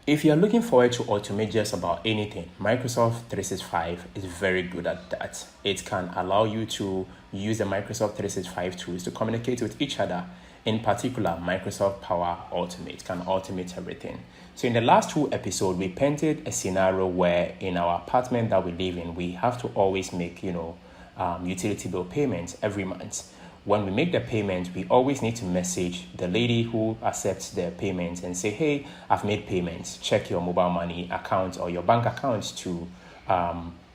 If you're looking forward to automate just about anything, Microsoft 365 is very good at that. It can allow you to use the Microsoft 365 tools to communicate with each other. In particular, Microsoft Power Automate can automate everything. So in the last 2 episodes, we painted a scenario where in our apartment that we live in, we have to always make, utility bill payments every month. When we make the payment, we always need to message the lady who accepts the payment and say, hey, I've made payments. Check your mobile money account or your bank account to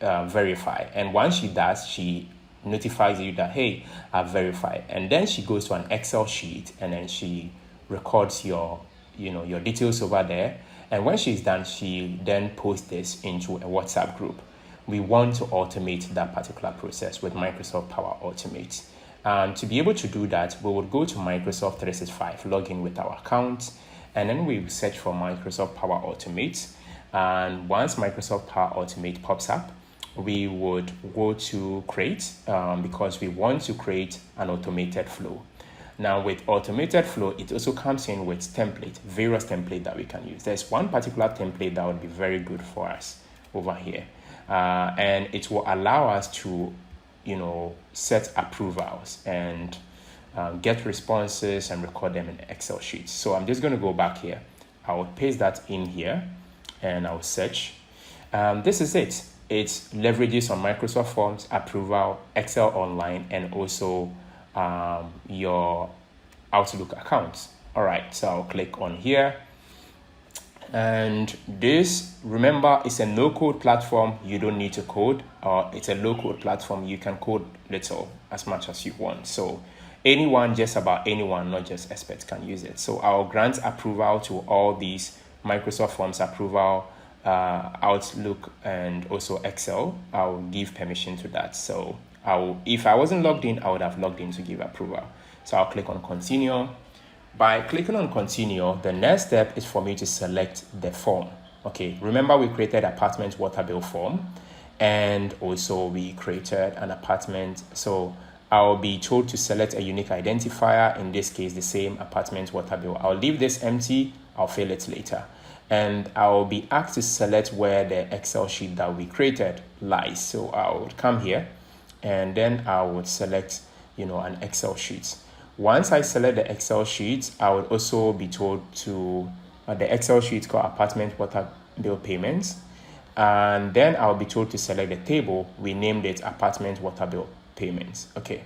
verify. And once she does, she notifies you that, hey, I've verified. And then she goes to an Excel sheet and then she records your details over there. And when she's done, she then posts this into a WhatsApp group. We want to automate that particular process with Microsoft Power Automate. And to be able to do that, we would go to Microsoft 365, log in with our account, and then we search for Microsoft Power Automate. And once Microsoft Power Automate pops up, we would go to create because we want to create an automated flow. Now with automated flow, it also comes in with various templates that we can use. There's one particular template that would be very good for us over here. And it will allow us to set approvals and get responses and record them in Excel sheets. So I'm just going to go back here. I will paste that in here and I'll search. This is it. It leverages on Microsoft Forms, approval, Excel Online, and also your Outlook accounts. All right, so I'll click on here. And this, remember, it's a no-code platform. You don't need to code. It's a low-code platform. You can code little, as much as you want. So anyone, just about anyone, not just experts, can use it. So I'll grant approval to all these Microsoft Forms approval, Outlook, and also Excel. I'll give permission to that. So if I wasn't logged in, I would have logged in to give approval. So I'll click on continue. By clicking on continue, the next step is for me to select the form. Okay, remember we created apartment water bill form, and also we created an apartment. So I'll be told to select a unique identifier, in this case, the same apartment water bill. I'll leave this empty, I'll fill it later. And I'll be asked to select where the Excel sheet that we created lies. So I would come here and then I would select, an Excel sheet. Once I select the Excel sheet, I would also be told to the Excel sheet called apartment water bill payments. And then I'll be told to select the table. We named it apartment water bill payments. Okay.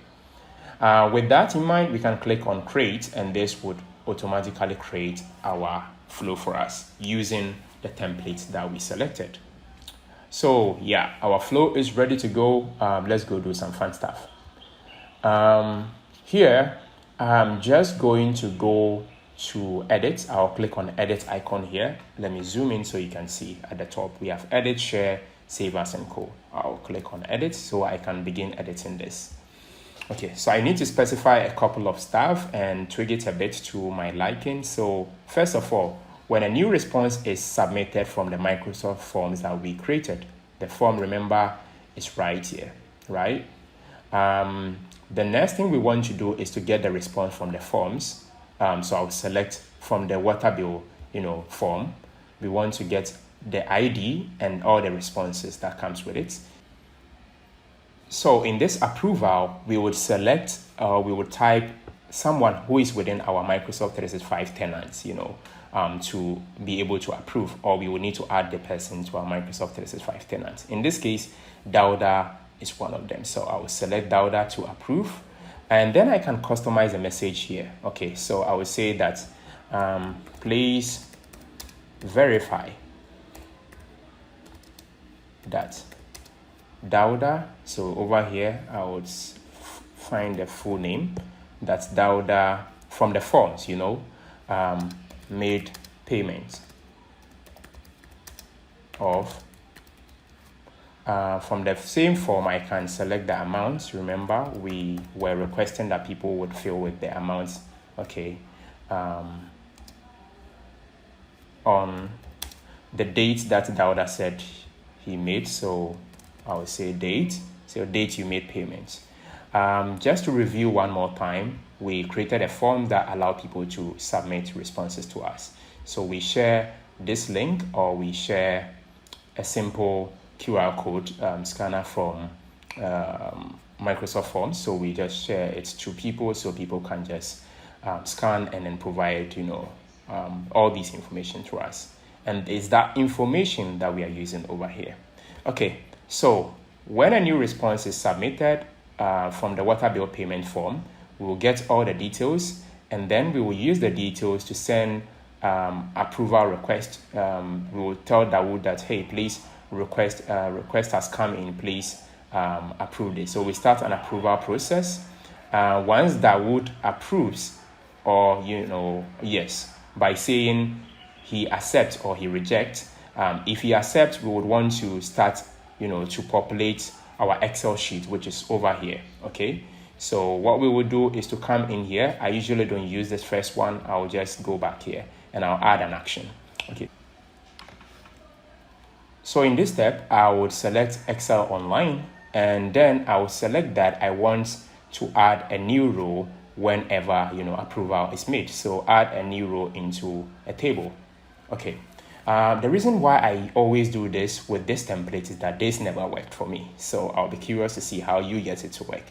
With that in mind, we can click on create, and this would automatically create our flow for us using the template that we selected. So yeah, our flow is ready to go. Let's go do some fun stuff. Here, I'm just going to go to edit. I'll click on edit icon here. Let me zoom in so you can see at the top. We have edit, share, save as, and co. I'll click on edit so I can begin editing this. Okay, so I need to specify a couple of stuff and tweak it a bit to my liking. So first of all, when a new response is submitted from the Microsoft Forms that we created, the form, remember, is right here, right? The next thing we want to do is to get the response from the forms. So I'll select from the water bill, form. We want to get the ID and all the responses that comes with it. So in this approval, we would select, we would type someone who is within our Microsoft 365 tenants, to be able to approve, or we will need to add the person to our Microsoft 365 tenants. In this case, Dauda is one of them. So I will select Dauda to approve, and then I can customize the message here. Okay, so I will say that please verify that Dauda. So over here, I would find the full name. That's Dauda from the forms, made payment of. From the same form, I can select the amounts. Remember, we were requesting that people would fill with the amounts, okay, on the date that Dauda said he made. So I will say date, so date you made payments. Just to review one more time, we created a form that allowed people to submit responses to us. So we share this link, or we share a simple QR code scanner from Microsoft Forms. So we just share it to people, so people can just scan and then provide, all these information to us. And it's that information that we are using over here. Okay, so when a new response is submitted from the water bill payment form, we will get all the details, and then we will use the details to send approval request. We will tell Dawood that, hey, please request has come in, please approve this. So we start an approval process. Once Dawood approves, or yes, by saying he accepts or he rejects. If he accepts, we would want to start to populate our Excel sheet, which is over here. Okay, so what we will do is to come in here. I usually don't use this first one. I'll just go back here and I'll add an action. Okay, so in this step, I would select Excel Online, and then I will select that I want to add a new row whenever approval is made. So add a new row into a table. Okay, the reason why I always do this with this template is that this never worked for me. So I'll be curious to see how you get it to work.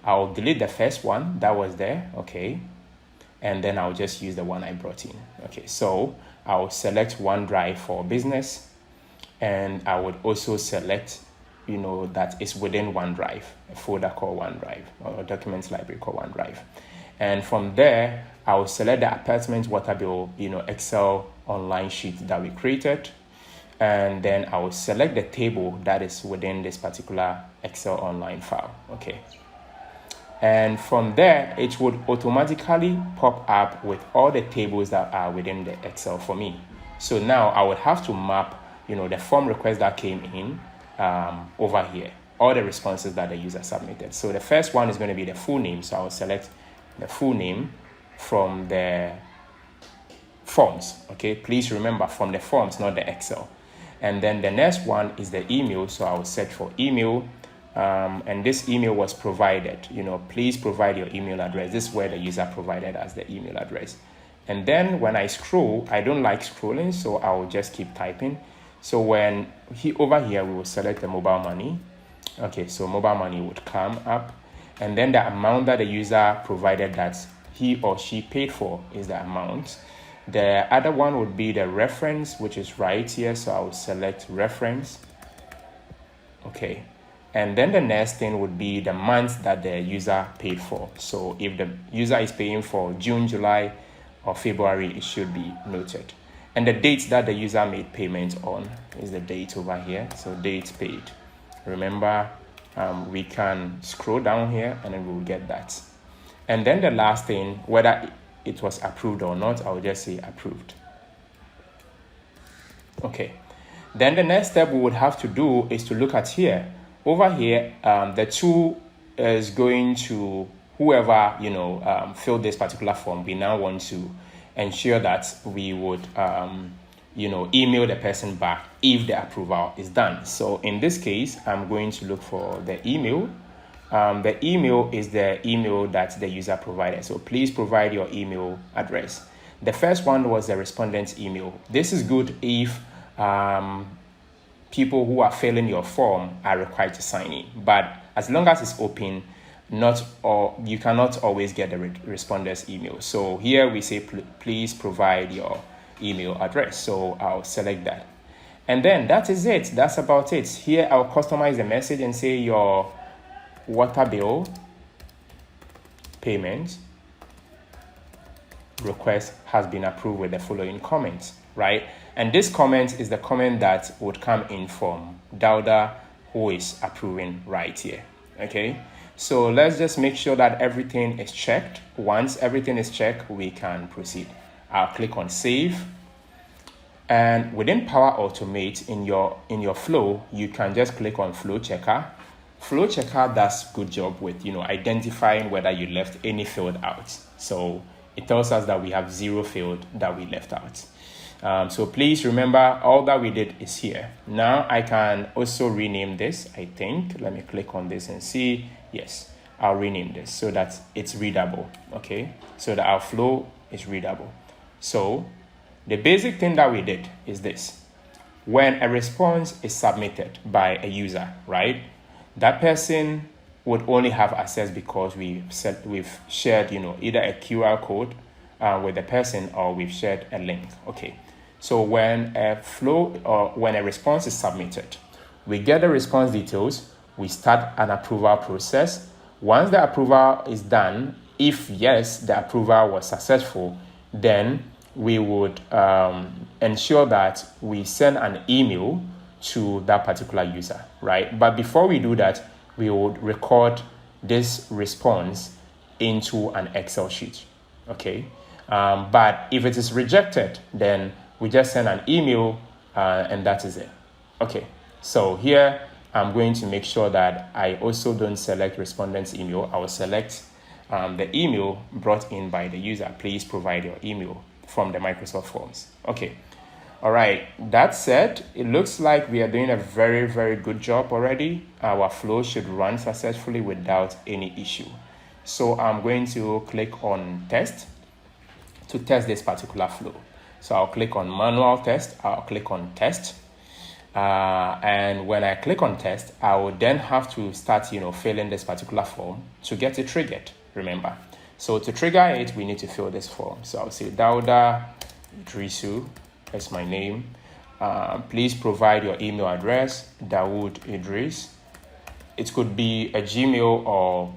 I'll delete the first one that was there, okay, and then I'll just use the one I brought in. Okay, so I'll select OneDrive for business, and I would also select that it's within OneDrive, a folder called OneDrive, or a documents library called OneDrive. And from there, I will select the apartment water bill, Excel online sheet that we created. And then I will select the table that is within this particular Excel online file. Okay. And from there, it would automatically pop up with all the tables that are within the Excel for me. So now I would have to map, the form request that came in over here, all the responses that the user submitted. So the first one is going to be the full name. So I will select the full name from the forms. Okay, please remember, from the forms, not the Excel. And then the next one is the email. So I will search for email, and this email was provided. Please provide your email address. This is where the user provided as the email address. And then when I scroll, I don't like scrolling, so I will just keep typing. So when over here, we will select the mobile money. Okay, so mobile money would come up, and then the amount that the user provided that he or she paid for is the amount. The other one would be the reference, which is right here. So I will select reference. Okay. And then the next thing would be the month that the user paid for. So if the user is paying for June, July, or February, it should be noted. And the date that the user made payment on is the date over here. So date paid. Remember, we can scroll down here and then we'll get that. And then the last thing, whether it was approved or not, I will just say approved. Okay. Then the next step we would have to do is to look at here. Over here, the tool is going to whoever filled this particular form. We now want to ensure that we would email the person back if the approval is done. So in this case, I'm going to look for the email. The email is the email that the user provided. So please provide your email address. The first one was the respondent's email. This is good if people who are filling your form are required to sign in. But as long as it's open, you cannot always get the responder's email. So here we say, please provide your email address. So I'll select that. And then that is it. That's about it. Here I'll customize the message and say your water bill payment request has been approved with the following comments, right? And this comment is the comment that would come in from Dauda, who is approving right here. Okay, so let's just make sure that everything is checked. Once everything is checked, we can proceed. I'll click on save. And within Power Automate in your flow, you can just click on Flow Checker. Flow Checker does a good job with identifying whether you left any field out. So it tells us that we have 0 field that we left out. So please remember, all that we did is here. Now I can also rename this, I think. Let me click on this and see. Yes, I'll rename this so that it's readable. Okay, so that our flow is readable. So The basic thing that we did is this. When a response is submitted by a user, right, that person would only have access because we've shared, either a QR code with the person, or we've shared a link. Okay. So when a response is submitted, we get the response details, we start an approval process. Once the approval is done, if yes, the approval was successful, then we would ensure that we send an email to that particular user, right? But before we do that, we would record this response into an Excel sheet, okay? But if it is rejected, then we just send an email and that is it. Okay, so here I'm going to make sure that I also don't select respondent's email. I will select the email brought in by the user. Please provide your email from the Microsoft Forms. Okay, all right, that said, it looks like we are doing a very, very good job already. Our flow should run successfully without any issue. So I'm going to click on test to test this particular flow. So I'll click on manual test, I'll click on test. And when I click on test, I will then have to start, filling this particular form to get it triggered, remember. So to trigger it, we need to fill this form. So I'll say Dauda Idrisu, that's my name. Please provide your email address, Dawood Idris. It could be a Gmail or,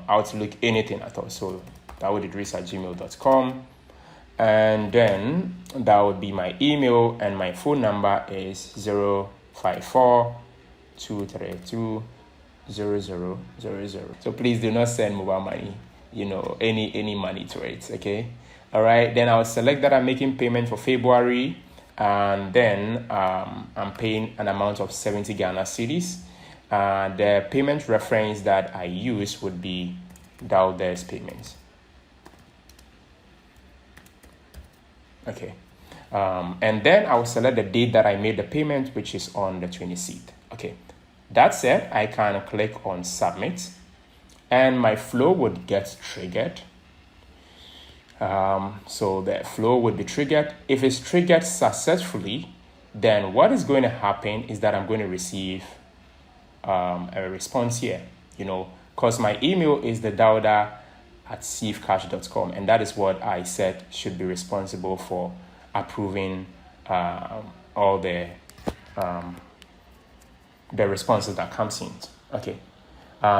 Outlook, anything at all. So dawoodidris@gmail.com. And then that would be my email, and my phone number is 054-232-0000. So please do not send mobile money, any money to it, okay? All right, then I'll select that I'm making payment for February, and then I'm paying an amount of 70 Ghana cedis. The payment reference that I use would be Dauda's payments. Okay, and then I will select the date that I made the payment, which is on the 26th. Okay, that said, I can click on submit, and my flow would get triggered. So the flow would be triggered. If it's triggered successfully, then what is going to happen is that I'm going to receive a response here, because my email is the dauda@cfcash.com, and that is what I said should be responsible for approving all the responses that comes in. Okay,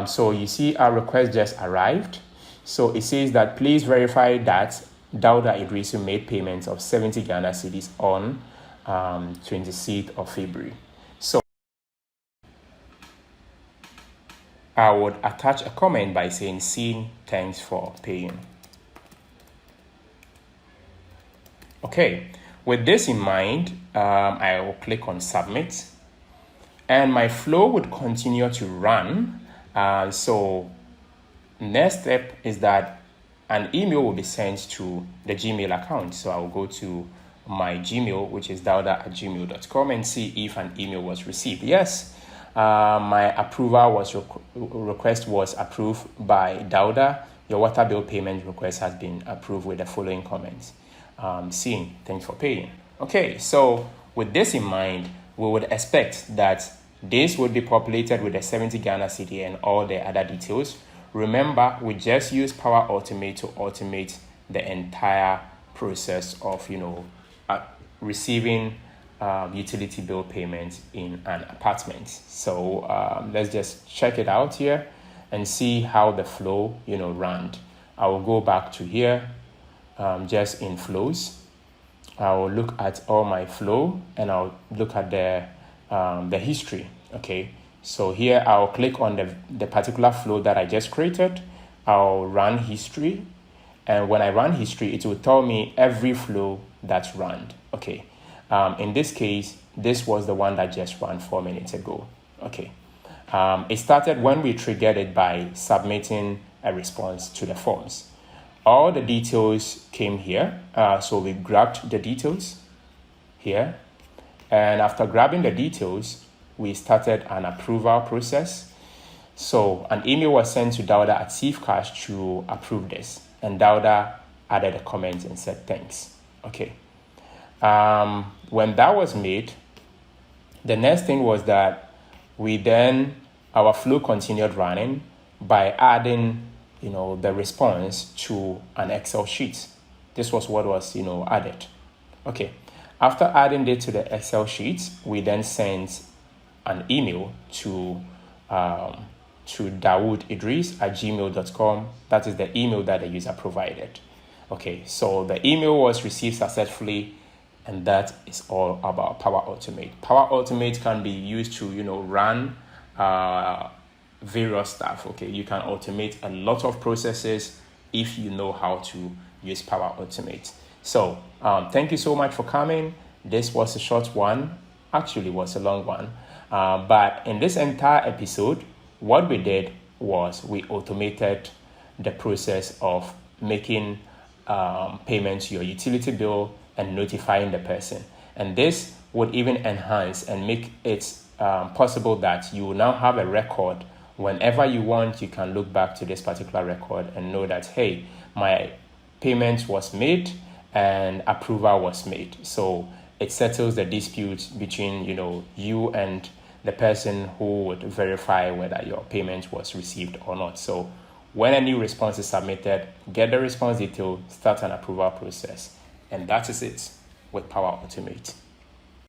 so you see our request just arrived. So it says that please verify that Dauda Idrisu made payments of 70 Ghana cedis on 26th of February. So I would attach a comment by saying, "Seen, thanks for paying." Okay, with this in mind, I will click on submit, and my flow would continue to run. So next step is that an email will be sent to the Gmail account. So I will go to my Gmail, which is dauda@gmail.com, and see if an email was received. Yes, my approval request was approved by Dauda. Your water bill payment request has been approved with the following comments. Seen, thanks for paying. Okay, so with this in mind, we would expect that this would be populated with the 70 Ghana cedi and all the other details. Remember, we just use Power Automate to automate the entire process of, receiving utility bill payments in an apartment. So let's just check it out here and see how the flow, ran. I will go back to here, just in flows. I will look at all my flow, and I'll look at the history. Okay, so here I'll click on the particular flow that I just created. I'll run history, and when I run history, it will tell me every flow that's run. Okay, in this case, this was the one that just ran 4 minutes ago. Okay, it started when we triggered it by submitting a response to the forms. All the details came here, so we grabbed the details here, and after grabbing the details, we started an approval process. So an email was sent to Dauda@cfcash to approve this, and Dauda added a comment and said thanks. Okay, When that was made, the next thing was that our flow continued running by adding, the response to an Excel sheet. This was what was, added. Okay. After adding it to the Excel sheet, we then sent an email to dawoodidris@gmail.com. That is the email that the user provided. Okay, so the email was received successfully, and that is all about Power Automate. Power Automate can be used to, run various stuff. Okay, you can automate a lot of processes if you know how to use Power Automate. So thank you so much for coming. This was a short one, actually was a long one. But in this entire episode, what we did was we automated the process of making payment to your utility bill and notifying the person. And this would even enhance and make it possible that you will now have a record. Whenever you want, you can look back to this particular record and know that, hey, my payment was made and approval was made. So it settles the dispute between, you and the person who would verify whether your payment was received or not. So when a new response is submitted, get the response detail, start an approval process. And that is it with Power Automate.